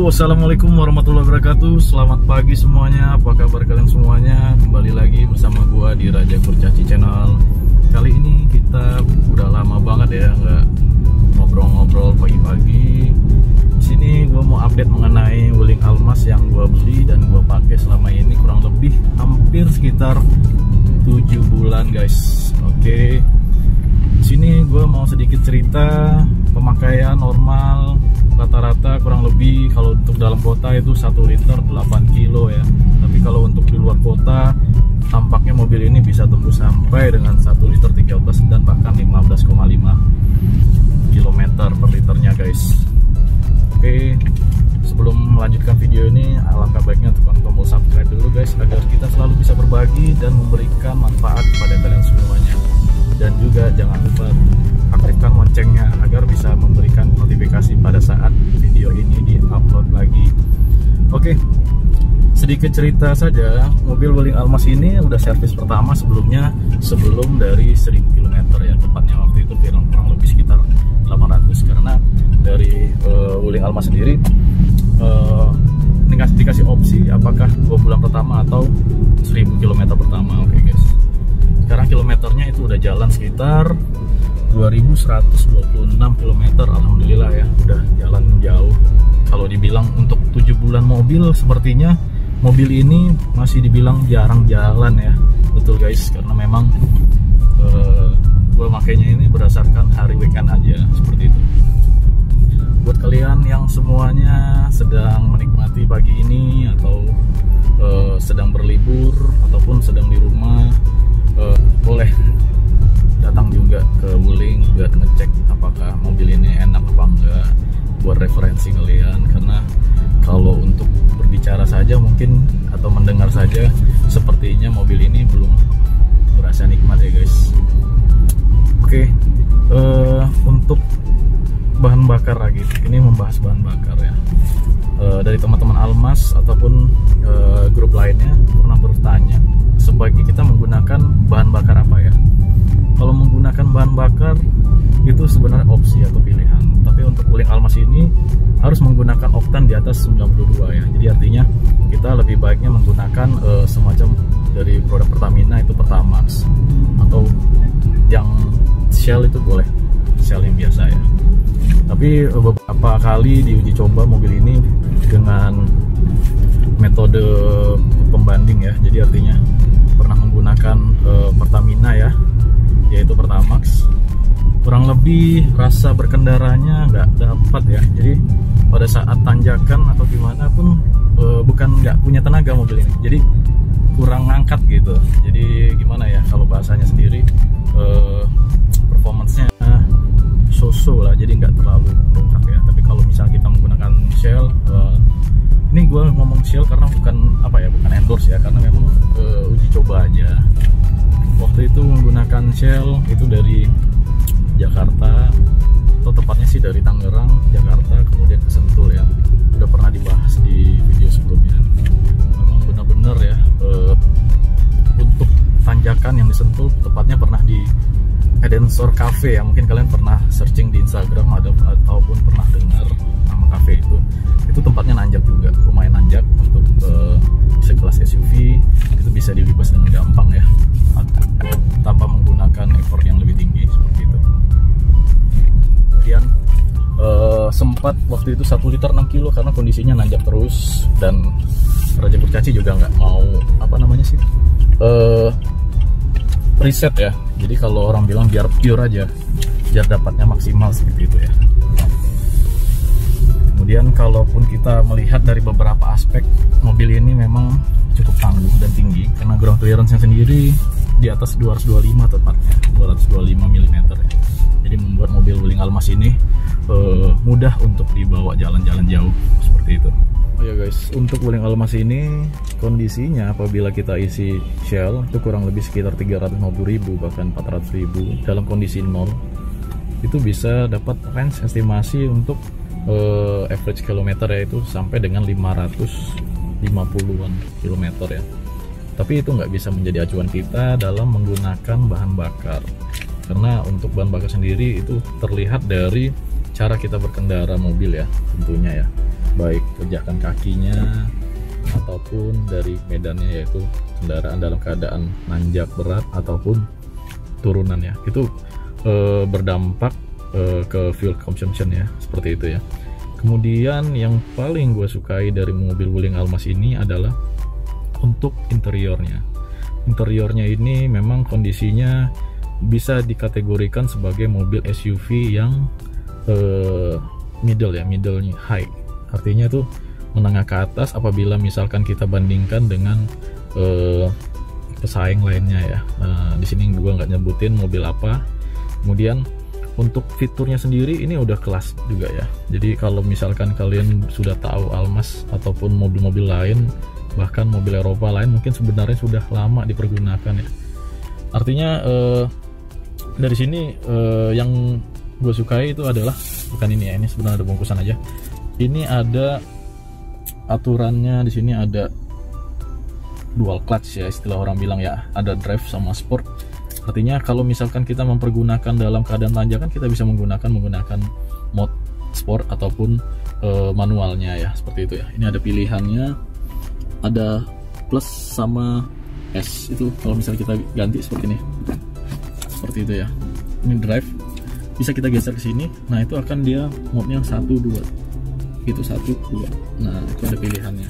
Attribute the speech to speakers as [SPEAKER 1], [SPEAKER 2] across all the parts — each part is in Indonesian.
[SPEAKER 1] Halo, assalamualaikum warahmatullahi wabarakatuh. Selamat pagi semuanya. Apa kabar kalian semuanya? Kembali lagi bersama gua di Raja Kurcaci Channel. Kali ini kita udah lama banget ya nggak ngobrol-ngobrol pagi-pagi. Di sini gua mau update mengenai Wuling Almas yang gua beli dan gua pakai selama ini kurang lebih hampir sekitar 7 bulan, guys. Oke. Di sini gue mau sedikit cerita pemakaian normal rata-rata kurang lebih kalau untuk dalam kota itu 1 liter 8 kilo ya. Tapi kalau untuk di luar kota tampaknya mobil ini bisa tembus sampai dengan 1 liter 13 dan bahkan 15,5 km per liternya, guys. Oke, sebelum melanjutkan video ini alangkah baiknya tekan tombol subscribe dulu, guys, agar kita selalu bisa berbagi dan memberikan manfaat kepada kalian semuanya. Dan juga jangan lupa aktifkan loncengnya agar bisa memberikan notifikasi pada saat video ini di-upload lagi. Oke, sedikit cerita saja, mobil Wuling Almas ini udah servis pertama sebelum dari 1000 km ya, tepatnya waktu itu kurang lebih sekitar 800, karena dari Wuling Almas sendiri dikasih opsi apakah 2 bulan pertama atau 1000 km pertama. Oke, guys, sekarang kilometernya itu udah jalan sekitar 2126 km. Alhamdulillah ya, udah jalan jauh. Kalau dibilang untuk 7 bulan mobil, sepertinya mobil ini masih dibilang jarang jalan ya. Betul, guys, karena memang gue makainya ini berdasarkan hari weekend aja, seperti itu. Buat kalian yang semuanya sedang menikmati pagi ini atau sedang berlibur ataupun sedang di rumah, boleh datang juga ke Wuling buat ngecek apakah mobil ini enak apa enggak, buat referensi kalian. Karena kalau untuk berbicara saja mungkin atau mendengar saja sepertinya mobil ini belum berasa nikmat ya, guys. Oke, untuk bahan bakar lagi, ini membahas bahan bakar ya. Dari teman-teman Almas ataupun grup lainnya pernah bertanya sebaiknya kita menggunakan bahan bakar apa ya. Kalau menggunakan bahan bakar itu sebenarnya opsi atau pilihan, tapi untuk Wuling Almas ini harus menggunakan oktan di atas 92 ya. Jadi artinya kita lebih baiknya menggunakan semacam dari produk Pertamina itu Pertamax, atau yang Shell itu boleh Shell yang biasa ya. Tapi beberapa kali diuji coba mobil ini dengan metode pembanding ya. Jadi artinya pernah menggunakan Pertamina ya, yaitu Pertamax. Kurang lebih rasa berkendaranya nggak dapat ya. Jadi pada saat tanjakan atau gimana pun bukan nggak punya tenaga mobil ini, jadi kurang ngangkat gitu. Jadi gimana ya, kalau bahasanya sendiri performance-nya so-so lah, jadi nggak terlalu bengkak ya. Tapi kalau misalnya kita menggunakan Shell, ini gue ngomong Shell karena bukan bukan endorse ya, karena memang uji coba aja. Waktu itu menggunakan Shell itu dari Jakarta, atau tepatnya sih dari Tangerang, Jakarta, kemudian ke Sentul ya. Udah pernah dibahas di video sebelumnya. Memang benar-benar ya, untuk tanjakan yang di Sentul, tepatnya pernah di Edensor Cafe ya. Mungkin kalian pernah searching di Instagram ataupun pernah dengar nama cafe itu. Itu tempatnya nanjak juga, lumayan nanjak. Untuk sekelas SUV itu bisa dilibas dengan gampang ya, tanpa menggunakan effort yang lebih tinggi, seperti itu. Kemudian sempat waktu itu 1 liter 6 kilo karena kondisinya nanjak terus, dan Raja Kurcaci juga nggak mau riset ya. Jadi kalau orang bilang biar pure aja, biar dapatnya maksimal, seperti itu ya. Kemudian kalaupun kita melihat dari beberapa aspek, mobil ini memang cukup tangguh dan tinggi karena ground clearance-nya sendiri di atas 225, tepatnya 225 mm ya. Jadi membuat mobil Wuling Almas ini mudah untuk dibawa jalan-jalan jauh, seperti itu. Oh ya, guys, untuk Wuling Almas ini kondisinya apabila kita isi Shell itu kurang lebih sekitar 350.000 bahkan 400.000 dalam kondisi nol, itu bisa dapat range estimasi untuk average kilometer yaitu sampai dengan 550-an kilometer ya. Tapi itu nggak bisa menjadi acuan kita dalam menggunakan bahan bakar, karena untuk bahan bakar sendiri itu terlihat dari cara kita berkendara mobil ya, tentunya ya. baik pergerakan kakinya ataupun dari medannya, yaitu kendaraan dalam keadaan nanjak berat ataupun turunan ya, itu berdampak ke fuel consumption ya, seperti itu ya. Kemudian yang paling gue sukai dari mobil Wuling Almas ini adalah untuk interiornya. Interiornya ini memang kondisinya bisa dikategorikan sebagai mobil SUV yang middle ya, middle high. Artinya tuh menengah ke atas apabila misalkan kita bandingkan dengan pesaing lainnya ya. Di sini gue nggak nyebutin mobil apa. Kemudian untuk fiturnya sendiri ini udah kelas juga ya. Jadi kalau misalkan kalian sudah tahu Almas ataupun mobil-mobil lain, bahkan mobil Eropa lain, mungkin sebenarnya sudah lama dipergunakan ya. Artinya dari sini yang gue sukai itu adalah bukan ini ya, ini sebenarnya ada bungkusan aja. Ini ada aturannya, di sini ada dual clutch ya, istilah orang bilang ya, ada drive sama sport. Artinya kalau misalkan kita mempergunakan dalam keadaan tanjakan, kita bisa menggunakan mode sport ataupun manualnya ya, seperti itu ya. Ini ada pilihannya, ada plus sama S, itu kalau misalnya kita ganti seperti ini, seperti itu ya. Ini drive, bisa kita geser ke sini. Nah itu akan dia mode-nya 1, 2, itu 1, 2. Nah itu ada pilihannya.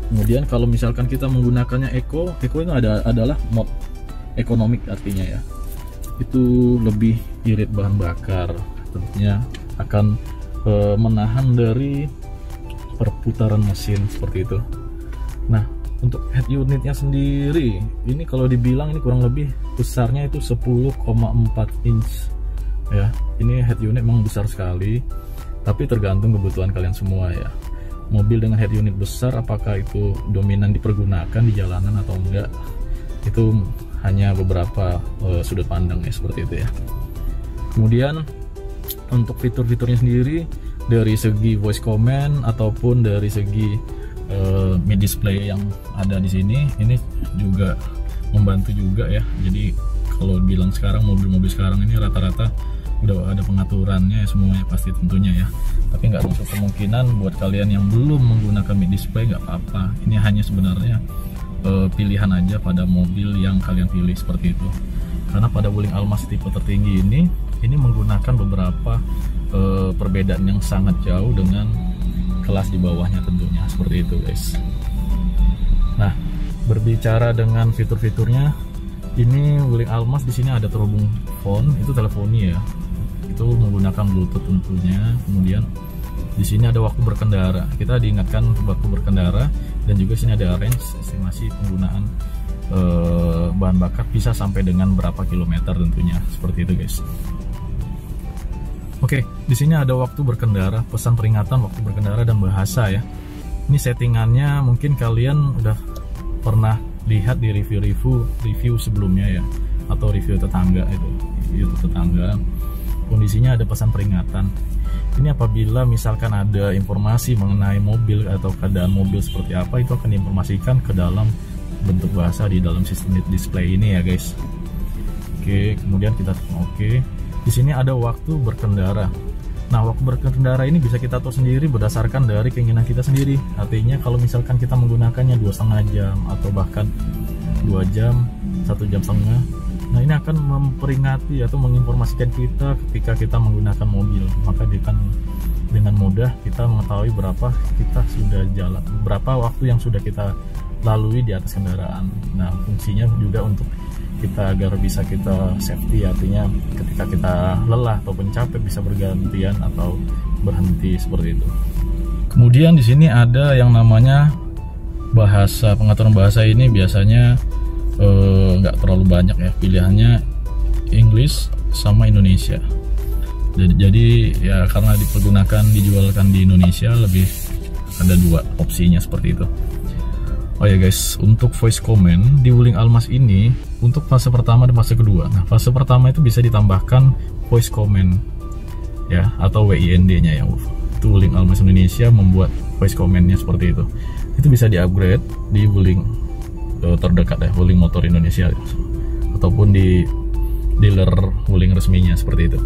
[SPEAKER 1] Kemudian kalau misalkan kita menggunakannya eco itu adalah mode ekonomik, artinya ya itu lebih irit bahan bakar, tentunya akan menahan dari perputaran mesin seperti itu. Nah untuk head unitnya sendiri ini kalau dibilang ini kurang lebih besarnya itu 10,4 inch ya. Ini head unit memang besar sekali, tapi tergantung kebutuhan kalian semua ya. Mobil dengan head unit besar apakah itu dominan dipergunakan di jalanan atau enggak, itu hanya beberapa sudut pandang ya, seperti itu ya. Kemudian untuk fitur-fiturnya sendiri, dari segi voice command ataupun dari segi mid display yang ada di sini, ini juga membantu juga ya. Jadi kalau bilang sekarang mobil-mobil sekarang ini rata-rata udah ada pengaturannya ya, semuanya pasti tentunya ya. Tapi nggak menutup kemungkinan buat kalian yang belum menggunakan mid display, nggak apa-apa. Ini hanya sebenarnya pilihan aja pada mobil yang kalian pilih, seperti itu. Karena pada Wuling Almas tipe tertinggi ini menggunakan beberapa perbedaan yang sangat jauh dengan kelas di bawahnya tentunya, seperti itu guys. Nah berbicara dengan fitur-fiturnya, ini Wuling Almas di sini ada terhubung phone, itu teleponi ya, itu menggunakan Bluetooth tentunya. Kemudian di sini ada waktu berkendara, kita diingatkan waktu berkendara, dan juga sini ada range estimasi penggunaan bahan bakar bisa sampai dengan berapa kilometer tentunya, seperti itu guys. Oke, di sini ada waktu berkendara, pesan peringatan waktu berkendara, dan bahasa ya. Ini settingannya mungkin kalian udah pernah lihat di review sebelumnya ya, atau review tetangga itu, YouTube tetangga. Kondisinya ada pesan peringatan. Ini apabila misalkan ada informasi mengenai mobil atau keadaan mobil seperti apa, itu akan diinformasikan ke dalam bentuk bahasa di dalam sistem display ini ya guys. Oke, kemudian kita oke. Di sini ada waktu berkendara. Nah, waktu berkendara ini bisa kita atur sendiri berdasarkan dari keinginan kita sendiri. Artinya kalau misalkan kita menggunakannya 2,5 jam atau bahkan 2 jam, 1 jam setengah, nah ini akan memperingati atau menginformasikan kita ketika kita menggunakan mobil. Maka dengan mudah kita mengetahui berapa kita sudah jalan, berapa waktu yang sudah kita lalui di atas kendaraan. Nah fungsinya juga untuk kita agar bisa kita safety, artinya ketika kita lelah ataupun capek bisa bergantian atau berhenti, seperti itu. Kemudian di sini ada yang namanya bahasa, pengaturan bahasa ini biasanya nggak terlalu banyak ya, pilihannya English sama Indonesia. Jadi ya karena dijualkan di Indonesia, lebih ada 2 opsinya seperti itu. Oh ya guys, untuk voice command di Wuling Almas ini untuk fase pertama dan fase kedua. Nah fase pertama itu bisa ditambahkan voice command ya, atau WIND-nya ya. Itu Wuling Almas Indonesia membuat voice command-nya seperti itu. Itu bisa di-upgrade di Wuling terdekat ya, Wuling Motor Indonesia ataupun di dealer Wuling resminya, seperti itu.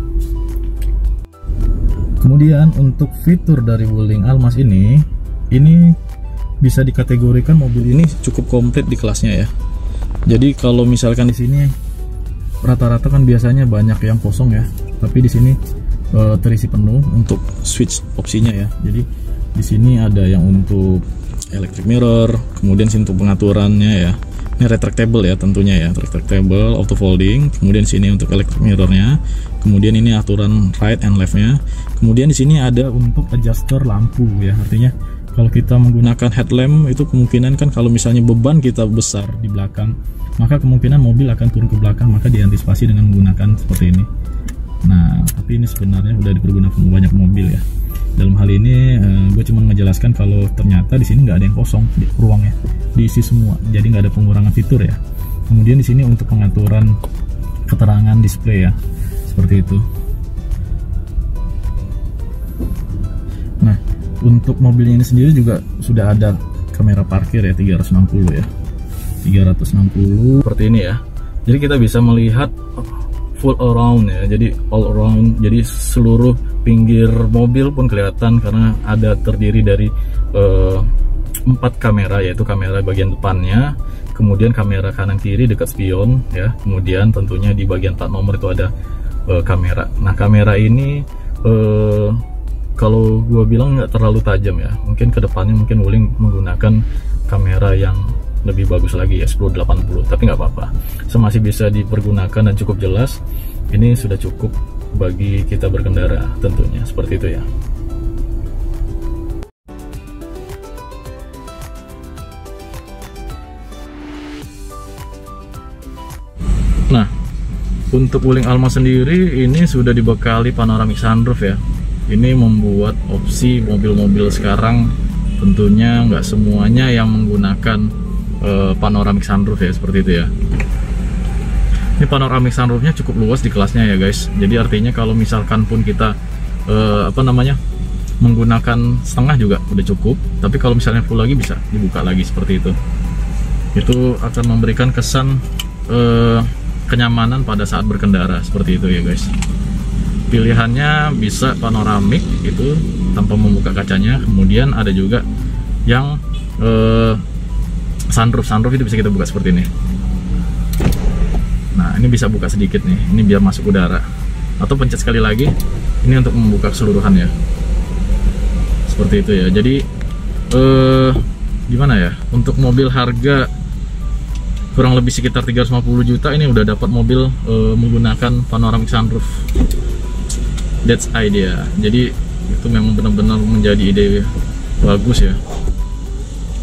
[SPEAKER 1] Kemudian untuk fitur dari Wuling Almas ini bisa dikategorikan mobil ini cukup komplit di kelasnya ya. Jadi kalau misalkan di sini rata-rata kan biasanya banyak yang kosong ya, tapi di sini terisi penuh untuk switch opsinya ya. Jadi di sini ada yang untuk electric mirror, kemudian sini untuk pengaturannya ya. Ini retractable ya tentunya ya, retractable, auto folding. Kemudian sini untuk electric mirrornya. Kemudian ini aturan right and leftnya. Kemudian di sini ada untuk adjuster lampu ya. Artinya kalau kita menggunakan headlamp itu kemungkinan kan kalau misalnya beban kita besar di belakang, maka kemungkinan mobil akan turun ke belakang, maka diantisipasi dengan menggunakan seperti ini. Nah, tapi ini sebenarnya udah dipergunakan banyak mobil ya. Dalam hal ini gue cuma menjelaskan kalau ternyata di sini nggak ada yang kosong di ruangnya, diisi semua, jadi nggak ada pengurangan fitur ya. Kemudian di sini untuk pengaturan keterangan display ya, seperti itu. Nah, untuk mobilnya ini sendiri juga sudah ada kamera parkir ya, 360 ya, 360 seperti ini ya. Jadi kita bisa melihat full around ya, jadi all around, jadi seluruh pinggir mobil pun kelihatan karena ada terdiri dari 4 kamera, yaitu kamera bagian depannya, kemudian kamera kanan kiri dekat spion ya, kemudian tentunya di bagian plat nomor itu ada kamera. Nah, kamera ini kalau gua bilang nggak terlalu tajam ya, mungkin kedepannya mungkin Wuling menggunakan kamera yang lebih bagus lagi ya, 1080, tapi nggak apa-apa, masih bisa dipergunakan dan cukup jelas. Ini sudah cukup bagi kita berkendara tentunya, seperti itu ya. Nah, untuk Wuling Almas sendiri ini sudah dibekali panoramic sunroof ya. Ini membuat opsi mobil-mobil sekarang tentunya nggak semuanya yang menggunakan panoramic sunroof ya, seperti itu ya. Ini panoramic sunroofnya cukup luas di kelasnya ya guys. Jadi artinya kalau misalkan pun kita menggunakan setengah juga udah cukup, tapi kalau misalnya full lagi bisa dibuka lagi seperti itu. Itu akan memberikan kesan kenyamanan pada saat berkendara, seperti itu ya guys. Pilihannya bisa panoramik itu tanpa membuka kacanya, kemudian ada juga yang sunroof itu bisa kita buka seperti ini. Nah, ini bisa buka sedikit nih, ini biar masuk udara, atau pencet sekali lagi ini untuk membuka keseluruhan ya, seperti itu ya. Jadi gimana ya, untuk mobil harga kurang lebih sekitar 350 juta ini udah dapat mobil menggunakan panoramic sunroof. That's idea. Jadi itu memang benar-benar menjadi ide bagus ya,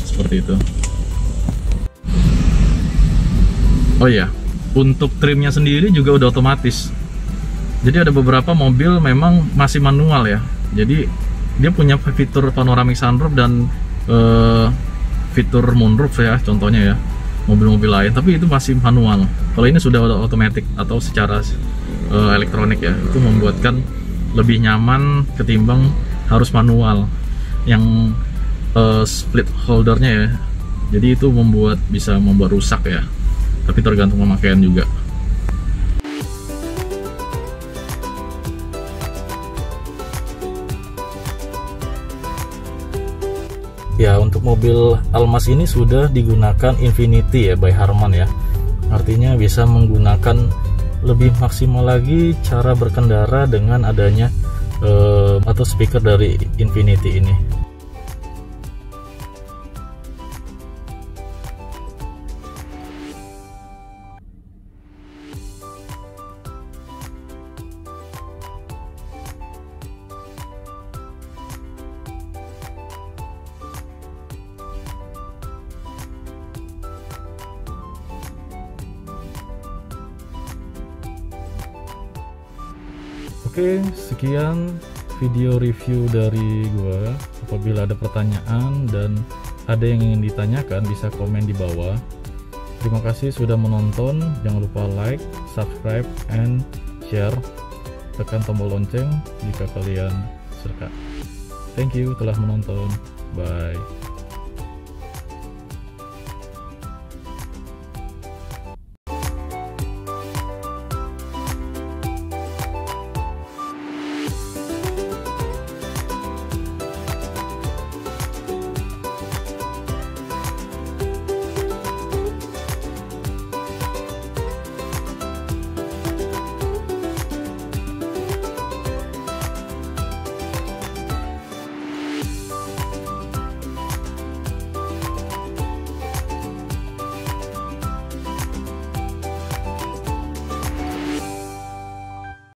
[SPEAKER 1] seperti itu. Oh iya, untuk trimnya sendiri juga udah otomatis. Jadi ada beberapa mobil memang masih manual ya. Jadi dia punya fitur panoramic sunroof dan fitur moonroof ya, contohnya ya, mobil-mobil lain, tapi itu masih manual. Kalau ini sudah otomatis atau secara elektronik ya, itu membuatkan lebih nyaman ketimbang harus manual yang split holdernya ya. Jadi itu bisa membuat rusak ya, tapi tergantung pemakaian juga. Ya, untuk mobil Almas ini sudah digunakan Infinity ya by Harman ya. Artinya bisa menggunakan lebih maksimal lagi cara berkendara dengan adanya atau speaker dari Infinity ini. Oke, sekian video review dari gua. Apabila ada pertanyaan dan ada yang ingin ditanyakan, bisa komen di bawah. Terima kasih sudah menonton. Jangan lupa like, subscribe, and share. Tekan tombol lonceng jika kalian suka. Thank you telah menonton. Bye.